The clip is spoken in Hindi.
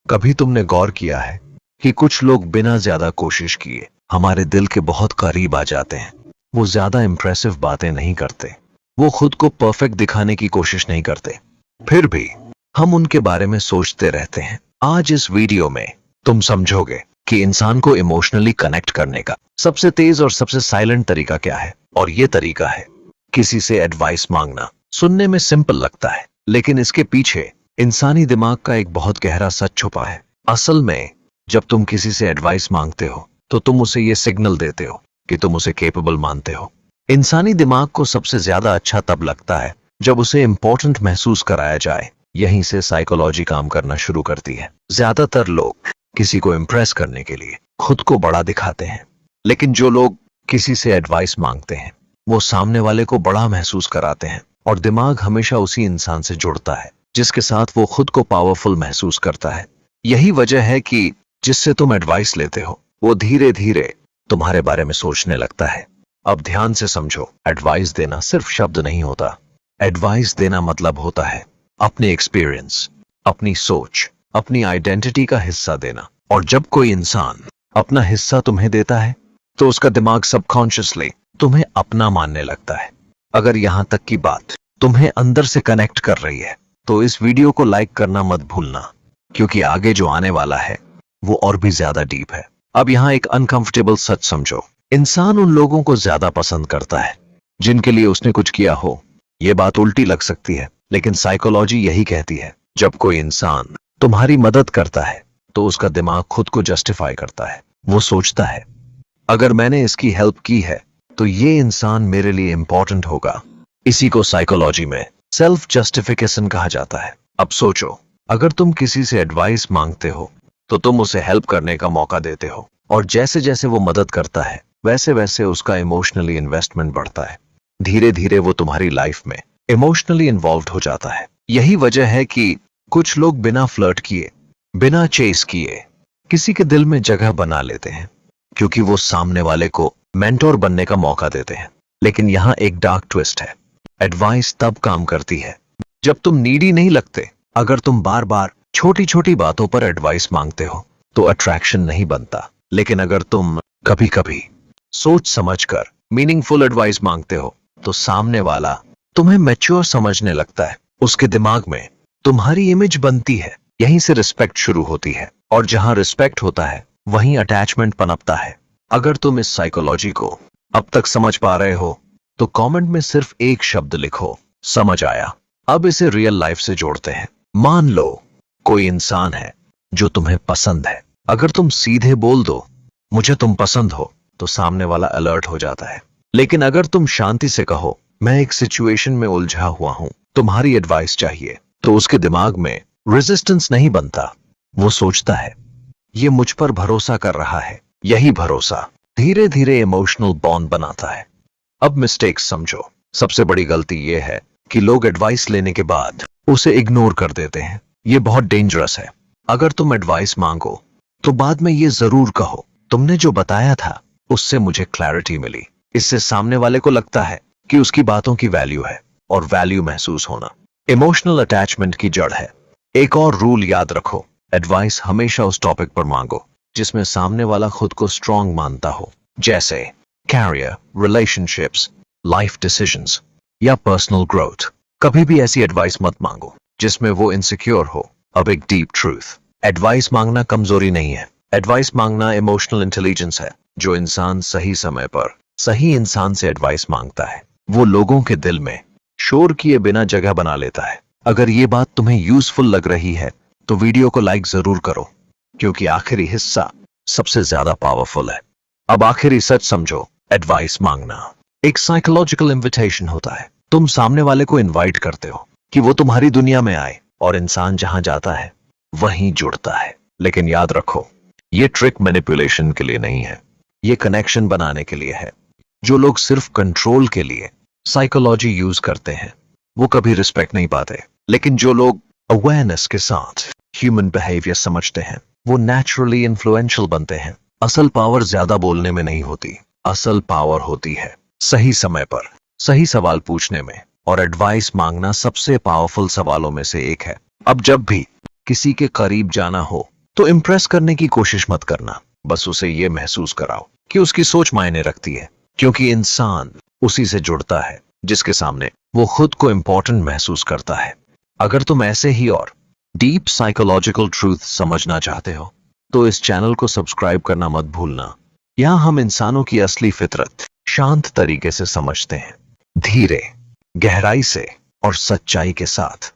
कभी तुमने गौर किया है कि कुछ लोग बिना ज्यादा कोशिश किए हमारे दिल के बहुत करीब आ जाते हैं। वो ज्यादा इंप्रेसिव बातें नहीं करते, वो खुद को परफेक्ट दिखाने की कोशिश नहीं करते, फिर भी हम उनके बारे में सोचते रहते हैं। आज इस वीडियो में तुम समझोगे कि इंसान को इमोशनली कनेक्ट करने का सबसे तेज और सबसे साइलेंट तरीका क्या है। और ये तरीका है किसी से एडवाइस मांगना। सुनने में सिंपल लगता है, लेकिन इसके पीछे इंसानी दिमाग का एक बहुत गहरा सच छुपा है। असल में जब तुम किसी से एडवाइस मांगते हो तो तुम उसे ये सिग्नल देते हो कि तुम उसे कैपेबल मानते हो। इंसानी दिमाग को सबसे ज्यादा अच्छा तब लगता है जब उसे इंपॉर्टेंट महसूस कराया जाए। यहीं से साइकोलॉजी काम करना शुरू करती है। ज्यादातर लोग किसी को इम्प्रेस करने के लिए खुद को बड़ा दिखाते हैं, लेकिन जो लोग किसी से एडवाइस मांगते हैं वो सामने वाले को बड़ा महसूस कराते हैं, और दिमाग हमेशा उसी इंसान से जुड़ता है जिसके साथ वो खुद को पावरफुल महसूस करता है। यही वजह है कि जिससे तुम एडवाइस लेते हो वो धीरे धीरे तुम्हारे बारे में सोचने लगता है। अब ध्यान से समझो, एडवाइस देना सिर्फ शब्द नहीं होता। एडवाइस देना मतलब होता है अपने एक्सपीरियंस, अपनी सोच, अपनी आइडेंटिटी का हिस्सा देना। और जब कोई इंसान अपना हिस्सा तुम्हें देता है तो उसका दिमाग सबकॉन्शियसली तुम्हें अपना मानने लगता है। अगर यहां तक की बात तुम्हें अंदर से कनेक्ट कर रही है तो इस वीडियो को लाइक करना मत भूलना, क्योंकि आगे जो आने वाला है वो और भी ज्यादा डीप है। अब यहाँ एक अनकंफर्टेबल सच समझो, इंसान उन लोगों को ज्यादा पसंद करता है जिनके लिए उसने कुछ किया हो। ये बात उल्टी लग सकती है, लेकिन साइकोलॉजी यही कहती है। जब कोई इंसान तुम्हारी मदद करता है तो उसका दिमाग खुद को जस्टिफाई करता है। वो सोचता है, अगर मैंने इसकी हेल्प की है तो ये इंसान मेरे लिए इंपॉर्टेंट होगा। इसी को साइकोलॉजी में सेल्फ जस्टिफिकेशन कहा जाता है। अब सोचो, अगर तुम किसी से एडवाइस मांगते हो तो तुम उसे हेल्प करने का मौका देते हो, और जैसे जैसे वो मदद करता है वैसे वैसे उसका इमोशनली इन्वेस्टमेंट बढ़ता है। धीरे धीरे वो तुम्हारी लाइफ में इमोशनली इन्वॉल्व हो जाता है। यही वजह है कि कुछ लोग बिना फ्लर्ट किए, बिना चेस किए किसी के दिल में जगह बना लेते हैं, क्योंकि वो सामने वाले को मेंटोर बनने का मौका देते हैं। लेकिन यहाँ एक डार्क ट्विस्ट है, एडवाइस तब काम करती है जब तुम नीडी नहीं लगते। अगर तुम बार बार छोटी छोटी बातों पर एडवाइस मांगते हो तो अट्रैक्शन नहीं बनता, लेकिन अगर तुम कभी कभी सोच समझकर मीनिंगफुल एडवाइस मांगते हो तो सामने वाला तुम्हें मैच्योर समझने लगता है। उसके दिमाग में तुम्हारी इमेज बनती है। यहीं से रिस्पेक्ट शुरू होती है, और जहां रिस्पेक्ट होता है वहीं अटैचमेंट पनपता है। अगर तुम इस साइकोलॉजी को अब तक समझ पा रहे हो तो कमेंट में सिर्फ एक शब्द लिखो, समझ आया। अब इसे रियल लाइफ से जोड़ते हैं। मान लो कोई इंसान है जो तुम्हें पसंद है। अगर तुम सीधे बोल दो मुझे तुम पसंद हो तो सामने वाला अलर्ट हो जाता है। लेकिन अगर तुम शांति से कहो मैं एक सिचुएशन में उलझा हुआ हूं, तुम्हारी एडवाइस चाहिए, तो उसके दिमाग में रेजिस्टेंस नहीं बनता। वो सोचता है ये मुझ पर भरोसा कर रहा है। यही भरोसा धीरे धीरे इमोशनल बॉन्ड बनाता है। अब मिस्टेक्स समझो। सबसे बड़ी गलती यह है कि लोग एडवाइस लेने के बाद उसे इग्नोर कर देते हैं। ये बहुत डेंजरस है। अगर तुम एडवाइस मांगो तो बाद में ये जरूर कहो तुमने जो बताया था उससे मुझे क्लैरिटी मिली। इससे सामने वाले को लगता है कि उसकी बातों की वैल्यू है, और वैल्यू महसूस होना इमोशनल अटैचमेंट की जड़ है। एक और रूल याद रखो, एडवाइस हमेशा उस टॉपिक पर मांगो जिसमें सामने वाला खुद को स्ट्रांग मानता हो, जैसे कैरियर, रिलेशनशिप्स, लाइफ डिसीजंस या पर्सनल ग्रोथ। कभी भी ऐसी एडवाइस मत मांगो जिसमें वो इनसिक्योर हो। अब एक डीप ट्रूथ, एडवाइस मांगना कमजोरी नहीं है। एडवाइस मांगना इमोशनल इंटेलिजेंस है। जो इंसान सही समय पर सही इंसान से एडवाइस मांगता है वो लोगों के दिल में शोर किए बिना जगह बना लेता है। अगर ये बात तुम्हें यूजफुल लग रही है तो वीडियो को लाइक जरूर करो, क्योंकि आखिरी हिस्सा सबसे ज्यादा पावरफुल है। अब आखिरी सच समझो, एडवाइस मांगना एक साइकोलॉजिकल इन्विटेशन होता है। तुम सामने वाले को इनवाइट करते हो कि वो तुम्हारी दुनिया में आए, और इंसान जहां जाता है वहीं जुड़ता है। लेकिन याद रखो, ये ट्रिक मैनिपुलेशन के लिए नहीं है, ये कनेक्शन बनाने के लिए है। जो लोग सिर्फ कंट्रोल के लिए साइकोलॉजी यूज करते हैं वो कभी रिस्पेक्ट नहीं पाते, लेकिन जो लोग अवेयरनेस के साथ ह्यूमन बिहेवियर समझते हैं वो नेचुरली इन्फ्लुएंशियल बनते हैं। असल पावर ज्यादा बोलने में नहीं होती, असल पावर होती है सही समय पर सही सवाल पूछने में, और एडवाइस मांगना सबसे पावरफुल सवालों में से एक है। अब जब भी किसी के करीब जाना हो तो इम्प्रेस करने की कोशिश मत करना, बस उसे ये महसूस कराओ कि उसकी सोच मायने रखती है, क्योंकि इंसान उसी से जुड़ता है जिसके सामने वो खुद को इंपॉर्टेंट महसूस करता है। अगर तुम ऐसे ही और डीप साइकोलॉजिकल ट्रूथ समझना चाहते हो तो इस चैनल को सब्सक्राइब करना मत भूलना। यहाँ हम इंसानों की असली फितरत शांत तरीके से समझते हैं, धीरे, गहराई से और सच्चाई के साथ।